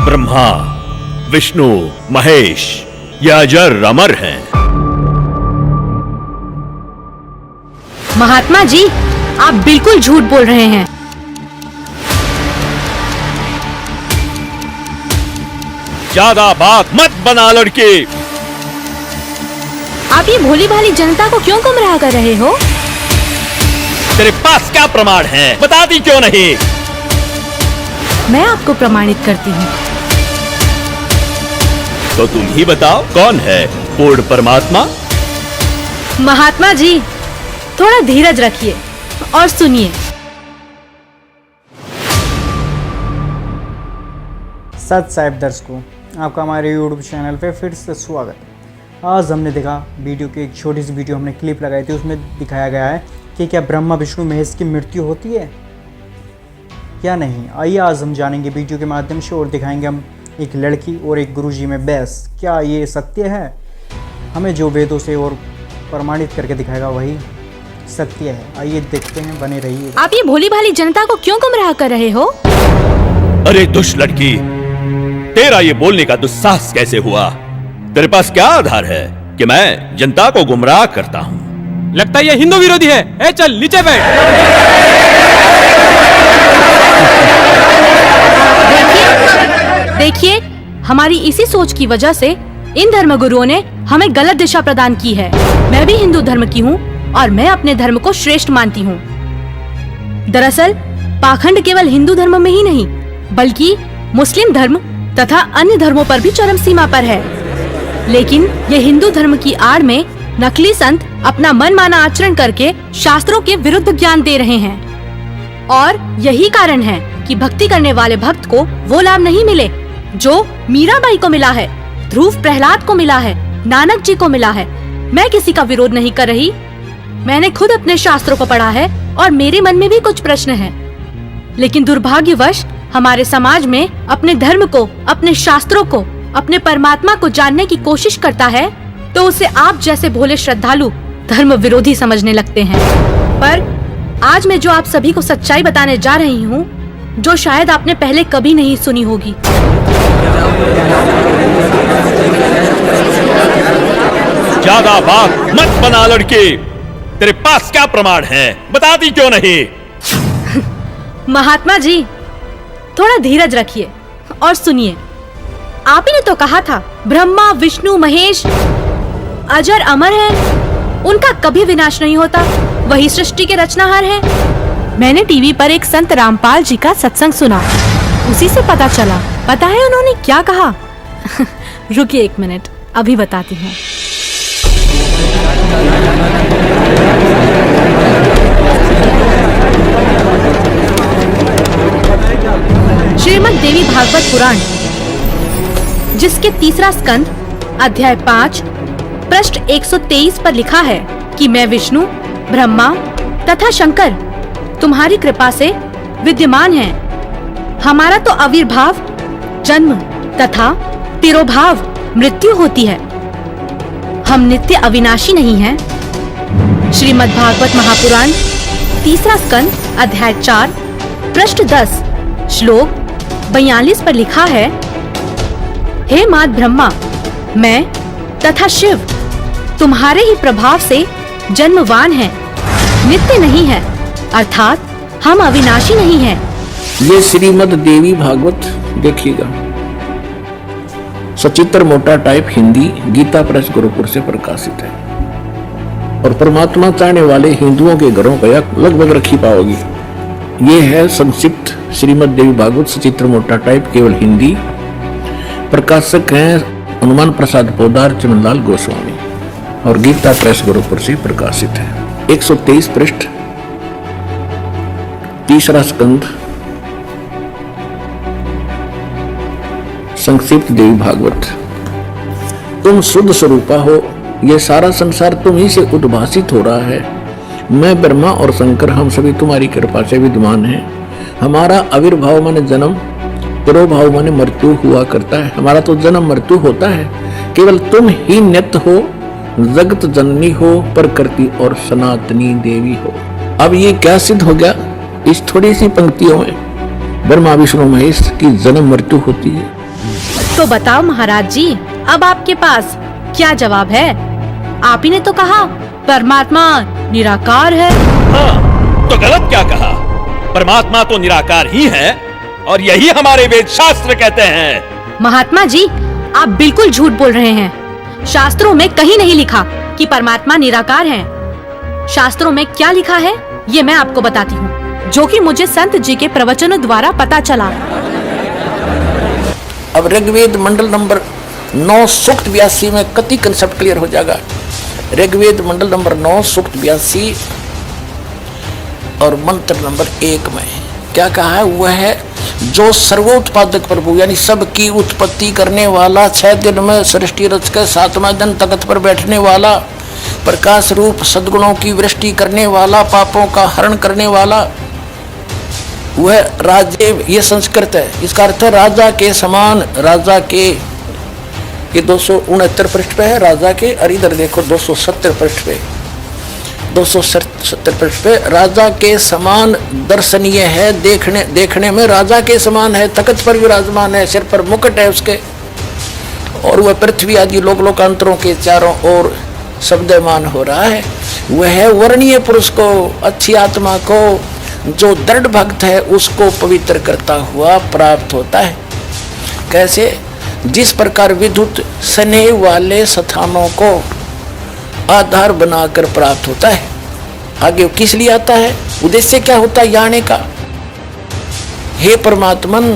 ब्रह्मा, विष्णु, महेश ये अजर अमर हैं। महात्मा जी, आप बिल्कुल झूठ बोल रहे हैं। ज्यादा बात मत बना लड़की। आप ये भोली भाली जनता को क्यों गुमराह कर रहे हो? तेरे पास क्या प्रमाण है? बताती क्यों नहीं? मैं आपको प्रमाणित करती हूँ। तो तुम ही बताओ, कौन है पूर्ण परमात्मा? महात्मा जी, थोड़ा धीरज रखिए और सुनिए। सत साहिब दर्शकों, आपका हमारे YouTube चैनल पे फिर से स्वागत है। आज हमने देखा वीडियो की एक छोटी सी वीडियो हमने क्लिप लगाई थी, उसमें दिखाया गया है कि क्या ब्रह्मा विष्णु महेश की मृत्यु होती है या नहीं। आइए आज हम जानेंगे वीडियो के माध्यम से और दिखाएंगे हम एक लड़की और एक गुरुजी में बहस। क्या ये सत्य है? हमें जो वेदों से और प्रमाणित करके दिखाएगा वही सत्य है। आइए देखते हैं, बने रहिए। आप ये भोली भाली जनता को क्यों गुमराह कर रहे हो? अरे दुष्ट लड़की, तेरा ये बोलने का दुस्साहस कैसे हुआ? तेरे पास क्या आधार है कि मैं जनता को गुमराह करता हूँ? लगता है ये हिंदू विरोधी है। ए चल नीचे बैठ। देखिए, हमारी इसी सोच की वजह से इन धर्मगुरुओं ने हमें गलत दिशा प्रदान की है। मैं भी हिंदू धर्म की हूँ और मैं अपने धर्म को श्रेष्ठ मानती हूँ। दरअसल पाखंड केवल हिंदू धर्म में ही नहीं, बल्कि मुस्लिम धर्म तथा अन्य धर्मों पर भी चरम सीमा पर है। लेकिन ये हिंदू धर्म की आड़ में नकली संत अपना मनमाना आचरण करके शास्त्रों के विरुद्ध ज्ञान दे रहे हैं। और यही कारण है कि भक्ति करने वाले भक्त को वो लाभ नहीं मिले जो मीराबाई को मिला है, ध्रुव प्रहलाद को मिला है, नानक जी को मिला है। मैं किसी का विरोध नहीं कर रही। मैंने खुद अपने शास्त्रों को पढ़ा है और मेरे मन में भी कुछ प्रश्न हैं। लेकिन दुर्भाग्यवश हमारे समाज में अपने धर्म को, अपने शास्त्रों को, अपने परमात्मा को जानने की कोशिश करता है तो उसे आप जैसे भोले श्रद्धालु धर्म विरोधी समझने लगते हैं। पर आज मैं जो आप सभी को सच्चाई बताने जा रही हूँ, जो शायद आपने पहले कभी नहीं सुनी होगी। ज्यादा बात मत बना लड़की। तेरे पास क्या प्रमाण है? बताती क्यों नहीं? महात्मा जी, थोड़ा धीरज रखिए और सुनिए। आप ही ने तो कहा था ब्रह्मा, विष्णु, महेश अजर अमर हैं, उनका कभी विनाश नहीं होता, वही सृष्टि के रचनाहार हैं। मैंने टीवी पर एक संत रामपाल जी का सत्संग सुना, उसी से पता चला। पता है उन्होंने क्या कहा? रुकिए एक मिनट, अभी बताती हूँ। श्रीमद् देवी भागवत पुराण, जिसके तीसरा स्कंद अध्याय 5 पृष्ठ 123 पर लिखा है कि मैं विष्णु, ब्रह्मा तथा शंकर तुम्हारी कृपा से विद्यमान हैं। हमारा तो आविर्भाव, जन्म तथा तिरोभाव मृत्यु होती है। हम नित्य अविनाशी नहीं हैं। श्रीमद् भागवत महापुराण तीसरा स्कंद अध्याय 4 पृष्ठ 10 श्लोक 42 पर लिखा है, हे मात ब्रह्मा, मैं तथा शिव तुम्हारे ही प्रभाव से जन्मवान हैं, नित्य नहीं है, अर्थात हम अविनाशी नहीं हैं। ये श्रीमद् देवी भागवत देखिएगा, सचित्र मोटा टाइप हिंदी, गीता प्रेस गोरखपुर से प्रकाशित है और परमात्मा चाहने वाले हिंदुओं के घरों पर लगभग रखी पाओगी। ये है संक्षिप्त श्रीमद् देवी भागवत, सचित्र मोटा टाइप, केवल हिंदी। प्रकाशक हैं हनुमान प्रसाद पोदार, चमनलाल गोस्वामी और गीता प्रेस गोरखपुर से प्रकाशित है। 123 पृष्ठ, तीसरा स्कंद, संक्षिप्त देवी भागवत। तुम शुद्ध स्वरूपा हो, यह सारा संसार तुम ही से उद्भासित हो रहा है। मैं ब्रह्मा और शंकर हम सभी तुम्हारी कृपा से विद्यमान हैं। हमारा आविर्भाव माने जन्म, तिरोभाव माने मृत्यु हुआ करता है। हमारा तो जन्म मृत्यु होता है, केवल तुम ही नित्य हो, जगत जननी हो, प्रकृति और सनातनी देवी हो। अब ये क्या सिद्ध हो गया? इस थोड़ी सी पंक्तियों में ब्रह्मा, विष्णु, महेश की जन्म मृत्यु होती है। तो बताओ महाराज जी, अब आपके पास क्या जवाब है? आप ही ने तो कहा परमात्मा निराकार है। हाँ, तो गलत क्या कहा? परमात्मा तो निराकार ही है और यही हमारे वेद शास्त्र कहते हैं। महात्मा जी, आप बिल्कुल झूठ बोल रहे हैं। शास्त्रों में कहीं नहीं लिखा कि परमात्मा निराकार है। शास्त्रों में क्या लिखा है ये मैं आपको बताती हूँ, जो कि मुझे संत जी के प्रवचनों द्वारा पता चला। अब ऋग्वेद मंडल नंबर 9 सूक्त 82 में कति कंसेप्ट क्लियर हो जाएगा। ऋग्वेद मंडल नंबर 9 सूक्त 82 और मंत्र नंबर 1 में क्या कहा है? वह है जो सर्वोत्पादक प्रभु यानी सबकी उत्पत्ति करने वाला, 6 दिन में सृष्टि रच कर 7वां दिन तख्त पर बैठने वाला, प्रकाश रूप सद्गुणों की वृष्टि करने वाला, पापों का हरण करने वाला, वह राजे, ये संस्कृत है। इसका अर्थ है राजा के समान। राजा के, ये 269 पृष्ठ पे है राजा के, और इधर देखो 270 पृष्ठ पे, 270 पृष्ठ पे राजा के समान दर्शनीय है। देखने में राजा के समान है, तख्त पर विराजमान है, सिर पर मुकुट है उसके, और वह पृथ्वी आदि लोक लोकांतरों के चारों ओर शब्दमान हो रहा है। वह वर्णीय पुरुष को, अच्छी आत्मा को, जो दृढ़ भक्त है उसको पवित्र करता हुआ प्राप्त होता है। कैसे? जिस प्रकार विद्युत स्नेह वाले स्थानों को आधार बनाकर प्राप्त होता है। आगे किस लिए आता है? उद्देश्य क्या होता है आने का? हे परमात्मन,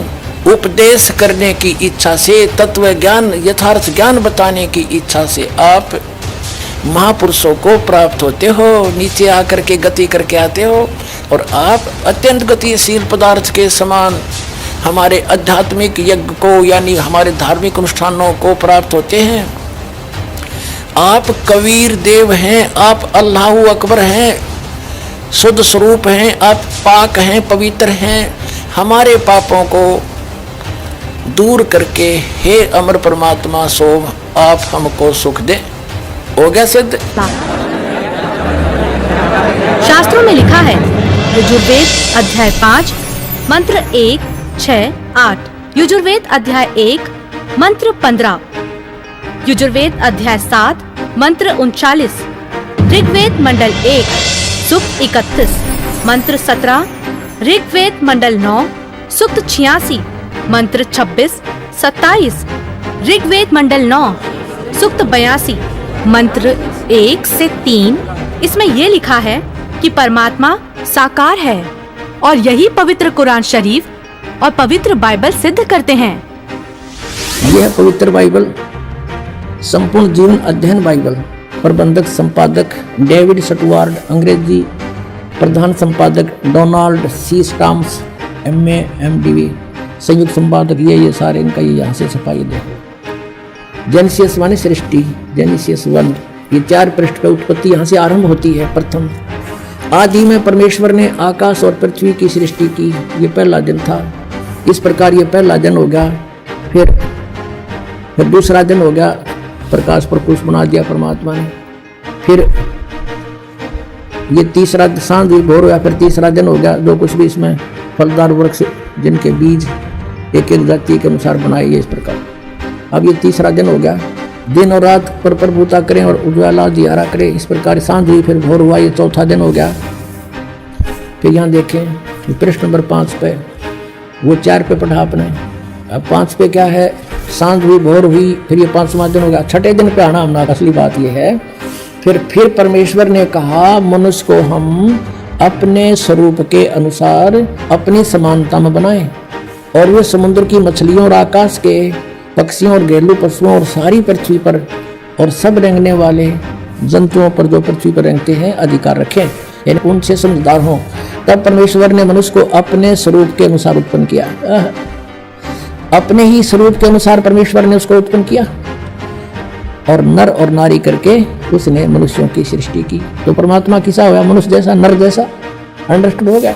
उपदेश करने की इच्छा से, तत्व ज्ञान, यथार्थ ज्ञान बताने की इच्छा से आप महापुरुषों को प्राप्त होते हो, नीचे आकर के गति करके आते हो, और आप अत्यंत गतिशील पदार्थ के समान हमारे आध्यात्मिक यज्ञ को यानी हमारे धार्मिक अनुष्ठानों को प्राप्त होते हैं। आप कबीर देव हैं, आप अल्लाहु अकबर हैं, शुद्ध स्वरूप हैं, आप पाक हैं, पवित्र हैं। हमारे पापों को दूर करके हे अमर परमात्मा सोम आप हमको सुख दे। हो गया सिद्ध। शास्त्रों में लिखा है, यजुर्वेद अध्याय 5 मंत्र 1, 6, 8, यजुर्वेद अध्याय 1 मंत्र 15, यजुर्वेद अध्याय 7 मंत्र 39, ऋग्वेद मंडल 1 सूक्त 31 मंत्र 17, ऋग्वेद मंडल 9 सूक्त 86 मंत्र 26, 27, ऋग्वेद मंडल 9 सूक्त 82 मंत्र 1 से 3। इसमें ये लिखा है कि परमात्मा साकार है, और यही पवित्र कुरान शरीफ और पवित्र बाइबल सिद्ध करते हैं। यह पवित्र बाइबल, संपूर्ण जीवन अध्ययन बाइबल, प्रबंधक संपादक डेविड स्टुअर्ट, अंग्रेजी प्रधान संपादक Donald C Stamps, MA MDV, संयुक्त संपादक ये सारे इनका ये यहाँ से छपाई दे। जेनेसिस माने सृष्टि, जेनेसिस 1, ये 4 पृष्ठ पे उत्पत्ति यहाँ से आरंभ होती है। प्रथम आदि में परमेश्वर ने आकाश और पृथ्वी की सृष्टि की, ये पहला दिन था। इस प्रकार ये पहला दिन हो गया। फिर दूसरा दिन हो गया, प्रकाश प्रकुश बना दिया परमात्मा ने। फिर ये तीसरा सांझ भोर हो गया, फिर तीसरा दिन हो गया। जो कुछ भी इसमें फलदार वृक्ष जिनके बीज एक एक जाति के अनुसार बनाए, ये इस प्रकार। अब ये तीसरा दिन हो गया। दिन और रात पर प्रभुता करें और उज्ज्वला दियारा करें, इस प्रकार सांझ हुई, फिर भोर हुआ, ये चौथा दिन हो गया। फिर यहाँ देखें पृष्ठ नंबर 5 पे, वो 4 पे पढ़ा आपने। अब 5 पे क्या है? सांझ हुई, भोर हुई, फिर ये 5वां दिन हो गया। छठे दिन पे आना हमने, असली बात ये है। फिर परमेश्वर ने कहा मनुष्य को हम अपने स्वरूप के अनुसार अपनी समानता में बनाएं, और वे समुद्र की मछलियों और आकाश के पक्षियों और घरेलू पशुओं और सारी पृथ्वी पर और सब रेंगने वाले जंतुओं पर जो पृथ्वी पर रेंगते हैं अधिकार रखें, यानी उनसे समझदार हों। तब परमेश्वर ने मनुष्य को अपने स्वरूप के अनुसार उत्पन्न किया। अपने ही स्वरूप के अनुसार परमेश्वर ने उसको उत्पन्न किया, और नर और नारी करके उसने मनुष्यों की सृष्टि की। तो परमात्मा किसा हुआ? मनुष्य जैसा, नर जैसा। अंडरस्टूड हो गया?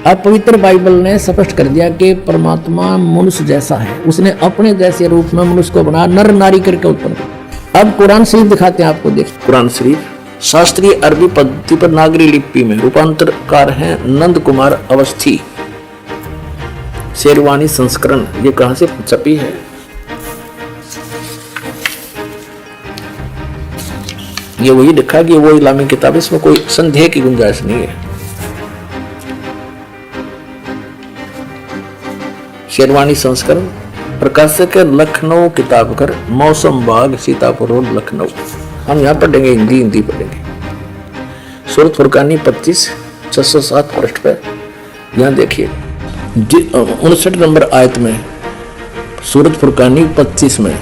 अब पवित्र बाइबल ने स्पष्ट कर दिया कि परमात्मा मनुष्य जैसा है, उसने अपने जैसे रूप में मनुष्य को बना, नर नारी करके उत्पन्न किया। अब कुरान शरीफ दिखाते हैं आपको। देखिए कुरान शरीफ शास्त्रीय अरबी पद्धति पर नागरी लिपि में रूपांतरकार हैं नंद कुमार अवस्थी, शेरवानी संस्करण। ये कहां से छपी है? ये वही लिखा कि वो इस्लामी किताब, इसमें कोई संदेह की गुंजाइश नहीं है। शेरवानी संस्करण, प्रकाशक है लखनऊ किताबघर, मौसम बाग, सीतापुर रोड, लखनऊ। हम यहाँ पढ़ेंगे, हिंदी पढ़ेंगे। सूरत फुरकानी 25 607 पृष्ठ पर यहाँ देखिए 59 नंबर आयत में, सूरत फुरकानी 25 में,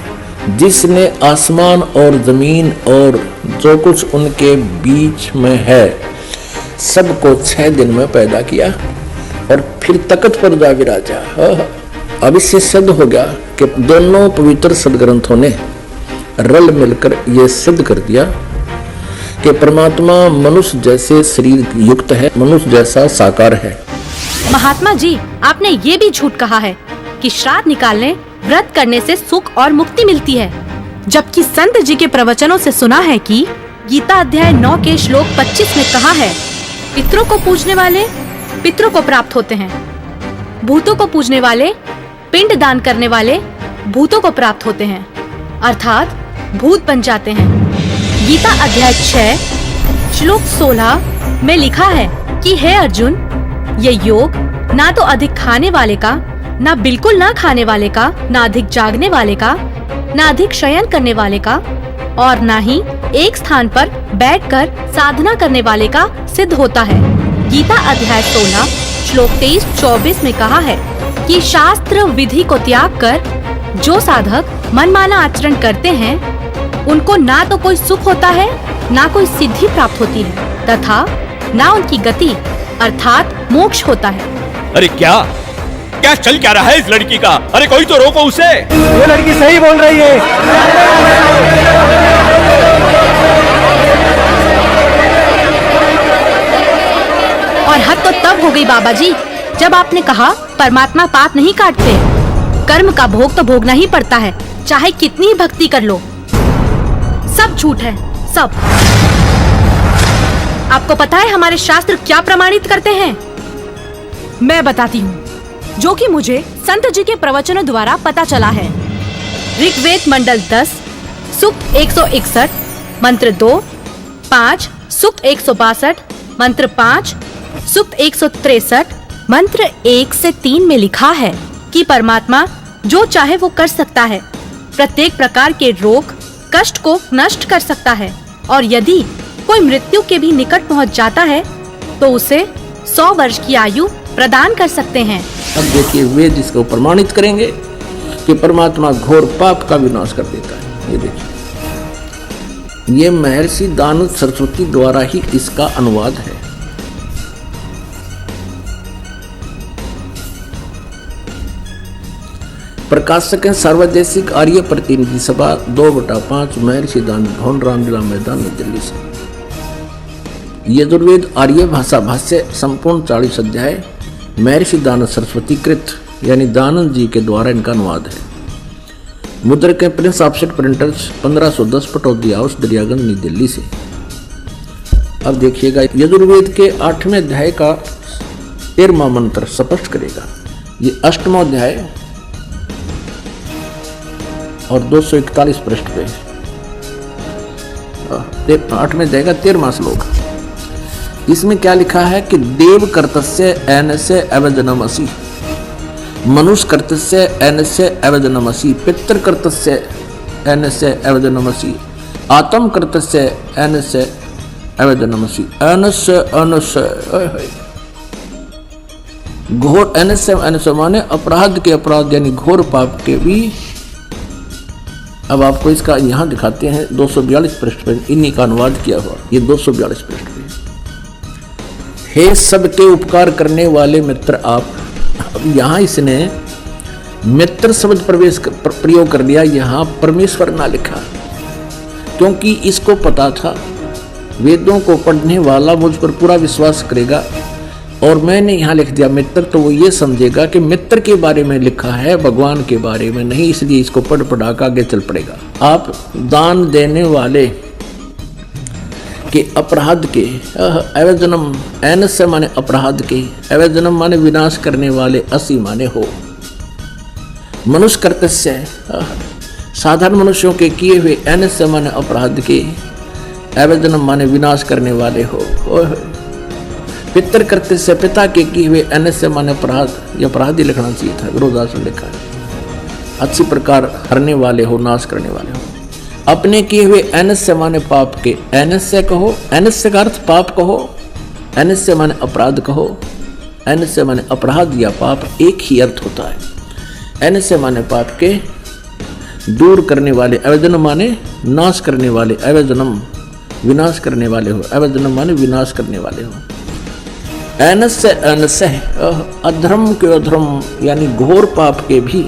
जिसने आसमान और जमीन और जो कुछ उनके बीच में है सबको 6 दिन में पैदा किया और फिर तख्त पर जा विराजा। अब इससे सिद्ध हो गया कि दोनों पवित्र सदग्रंथों ने रल मिलकर यह सिद्ध कर दिया कि परमात्मा मनुष्य जैसे शरीर युक्त है, मनुष्य जैसा साकार है। महात्मा जी, आपने ये भी झूठ कहा है कि श्राद्ध निकालने, व्रत करने से सुख और मुक्ति मिलती है, जबकि संत जी के प्रवचनों से सुना है कि गीता अध्याय 9 के श्लोक 25 में कहा है, पितरों को पूजने वाले पितरों को प्राप्त होते हैं, भूतों को पूजने वाले, पिंड दान करने वाले भूतों को प्राप्त होते हैं, अर्थात भूत बन जाते हैं। गीता अध्याय 6 श्लोक 16 में लिखा है कि हे अर्जुन, ये योग ना तो अधिक खाने वाले का, ना बिल्कुल ना खाने वाले का, ना अधिक जागने वाले का, ना अधिक शयन करने वाले का, और ना ही एक स्थान पर बैठकर साधना करने वाले का सिद्ध होता है। गीता अध्याय 16 श्लोक 23-24 में कहा है कि शास्त्र विधि को त्याग कर जो साधक मनमाना आचरण करते हैं, उनको ना तो कोई सुख होता है, ना कोई सिद्धि प्राप्त होती है, तथा ना उनकी गति अर्थात मोक्ष होता है। अरे क्या चल क्या रहा है इस लड़की का? अरे कोई तो रोको उसे। ये लड़की सही बोल रही है। और हद तो तब हो गई बाबा जी, जब आपने कहा परमात्मा पाप नहीं काटते, कर्म का भोग तो भोगना ही पड़ता है, चाहे कितनी ही भक्ति कर लो। सब झूठ है, सब। आपको पता है हमारे शास्त्र क्या प्रमाणित करते हैं? मैं बताती हूँ, जो कि मुझे संत जी के प्रवचनों द्वारा पता चला है। ऋग्वेद मंडल 10 सूक्त 161 मंत्र 2, 5 सूक्त 162 मंत्र 5, सूक्त 163 मंत्र 1 से 3 में लिखा है कि परमात्मा जो चाहे वो कर सकता है, प्रत्येक प्रकार के रोग कष्ट को नष्ट कर सकता है, और यदि कोई मृत्यु के भी निकट पहुंच जाता है तो उसे 100 वर्ष की आयु प्रदान कर सकते हैं। अब देखिए वेद इसको प्रमाणित करेंगे कि परमात्मा घोर पाप का विनाश कर देता है। ये देखिए, ये महर्षि दानव सरस्वती द्वारा ही इसका अनुवाद है। प्रकाशक है सर्वदेशिक आर्य प्रतिनिधि सभा 2/5 महर्षि दानव भवन, रामलीला मैदान, नई दिल्ली से। यजुर्वेद आर्य भाषा भाष्य संपूर्ण 40 अध्याय महर्षि दानव सरस्वती कृत यानी दानंद जी के द्वारा इनका अनुवाद है। मुद्रक के Prince offset printers 1510 Pataudi house, Daryaganj, नई दिल्ली से। अब देखिएगा, यजुर्वेद के 8वें अध्याय का 13वां मंत्र स्पष्ट करेगा। ये 8वां अध्याय और 241 पृष्ठ पे 8वें अध्याय का 13वां श्लोक। इसमें क्या लिखा है कि देव कर्तस्य एनस्य अवजनमसि, मनुष्य कर्तस्य एनस्य अवजनमसि, पितृ कर्तस्य एनस्य अवजनमसि, आत्म कर्तस्य एनस्य अवजनमसि। एनस्य घोर एनस्य माने अपराध के अपराध यानी घोर पाप के भी। अब आपको इसका यहाँ दिखाते हैं 242 पृष्ठ पर इन्हीं का अनुवाद किया हुआ। ये 242 पृष्ठ पे, हे सबके उपकार करने वाले मित्र आप। अब यहाँ इसने मित्र शब्द प्रयोग कर दिया, यहाँ परमेश्वर ना लिखा, क्योंकि इसको पता था वेदों को पढ़ने वाला मुझ पर पूरा विश्वास करेगा, और मैंने यहाँ लिख दिया मित्र, तो वो ये समझेगा कि मित्र के बारे में लिखा है, भगवान के बारे में नहीं, इसलिए इसको पढ़ पढ़ा कर आगे चल पड़ेगा। आप दान देने वाले के अपराध के, अवजनम एनस्य माने अपराध के, अवजनम माने विनाश करने वाले, असी माने हो। मनुष्य कर्तस्य साधारण मनुष्यों के किए हुए, एनस्य माने अपराध के, एवं जन्म माने विनाश करने वाले हो। ओए होए। पितर करते से पिता के किए हुए अनस से माने अपराध, या अपराध ही लिखना चाहिए था, विरोधाभास में लिखा है। अच्छी प्रकार हरने वाले हो, नाश करने वाले हो। अपने किए हुए अनस से माने पाप के, अनस से कहो, अनस से का अर्थ पाप कहो, अनस से माने अपराध कहो, अनस से माने अपराध या पाप एक ही अर्थ होता है। अनस से माने पाप के दूर करने वाले, अवजन्म माने नाश करने वाले, अवजन्म विनाश करने वाले हो, अवजन्म माने विनाश करने वाले हो। अनस से अनस अधर्म के अधर्म यानी घोर पाप के भी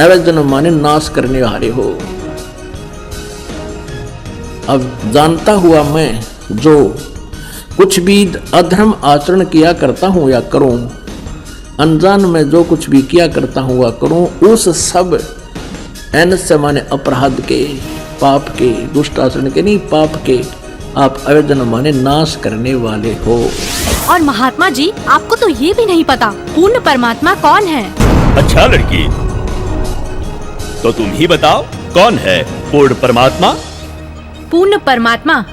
अवजन्म माने नाश करने वाले हो। अब जानता हुआ मैं जो कुछ भी अधर्म आचरण किया करता हूँ या करूँ, अनजान में जो कुछ भी किया करता हूँ या करूँ, उस सब अनस से माने अपराध के, पाप के, दुष्ट आचरण के नहीं, पाप के आप अवजन्म माने नाश करने वाले हो। और महात्मा जी, आपको तो ये भी नहीं पता पूर्ण परमात्मा कौन है। अच्छा लड़की, तो तुम ही बताओ कौन है पूर्ण परमात्मा? पूर्ण परमात्मा,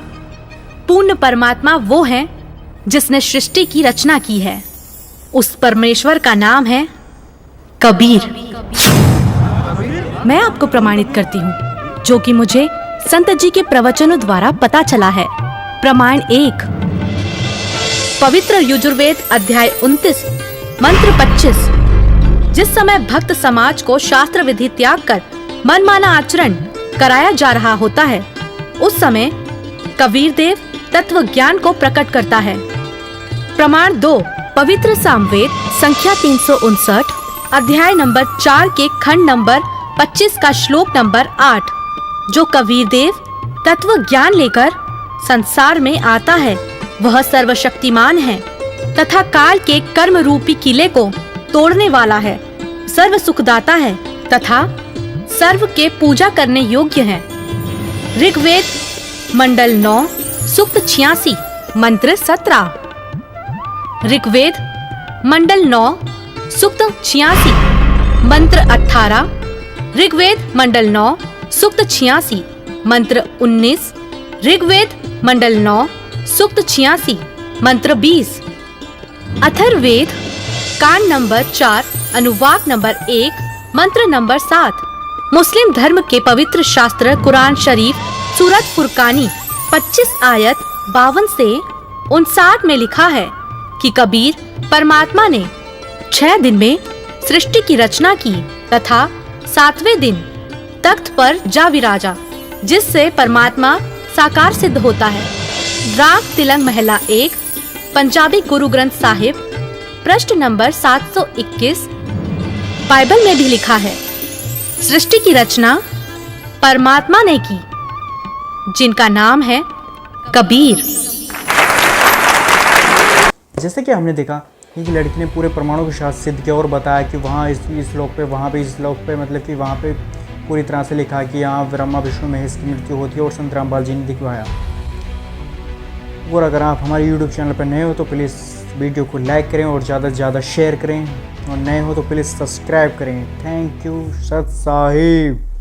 पूर्ण परमात्मा वो है जिसने सृष्टि की रचना की है। उस परमेश्वर का नाम है कबीर। मैं आपको प्रमाणित करती हूँ, जो कि मुझे संत जी के प्रवचनों द्वारा पता चला है। प्रमाण 1, पवित्र यजुर्वेद अध्याय 29 मंत्र 25। जिस समय भक्त समाज को शास्त्र विधि त्याग कर मनमाना आचरण कराया जा रहा होता है, उस समय कबीर देव तत्व ज्ञान को प्रकट करता है। प्रमाण 2, पवित्र सामवेद संख्या 359 अध्याय नंबर 4 के खंड नंबर 25 का श्लोक नंबर 8, जो कबीर देव तत्व ज्ञान लेकर संसार में आता है, वह सर्वशक्तिमान है तथा काल के कर्म रूपी किले को तोड़ने वाला है, सर्व सुखदाता है तथा सर्व के पूजा करने योग्य है। ऋग्वेद मंडल 9 सूक्त 86 मंत्र 17। ऋग्वेद मंडल 9 सूक्त 86 मंत्र 18। ऋग्वेद मंडल 9 सूक्त 86 मंत्र 19। ऋग्वेद मंडल 9 सूक्त 86 मंत्र 20। अथर्ववेद कांड नंबर 4 अनुवाक नंबर 1 मंत्र नंबर 7। मुस्लिम धर्म के पवित्र शास्त्र कुरान शरीफ सूरत फुरकानी 25 आयत 52 से 59 में लिखा है कि कबीर परमात्मा ने 6 दिन में सृष्टि की रचना की तथा 7वें दिन तख्त पर जा विराजा, जिससे परमात्मा साकार सिद्ध होता है। राग तिलंग महला 1 पंजाबी गुरु ग्रंथ साहिब पृष्ठ नंबर 721। बाइबल में भी लिखा है, सृष्टि की रचना परमात्मा ने की, जिनका नाम है कबीर। जैसे कि हमने देखा कि लड़की ने पूरे प्रमाणों के साथ सिद्ध किया और बताया कि वहाँ इस श्लोक पे, वहाँ पे इस श्लोक पे, मतलब कि वहाँ पे पूरी तरह से लिखा कि यहाँ ब्रह्मा विष्णु महेश की मृत्यु होती है और संत रामपाल जी ने दिखवाया। और अगर आप हमारे YouTube चैनल पर नए हो तो प्लीज़ वीडियो को लाइक करें और ज़्यादा से ज़्यादा शेयर करें, और नए हो तो प्लीज़ सब्सक्राइब करें। थैंक यू सत साहिब।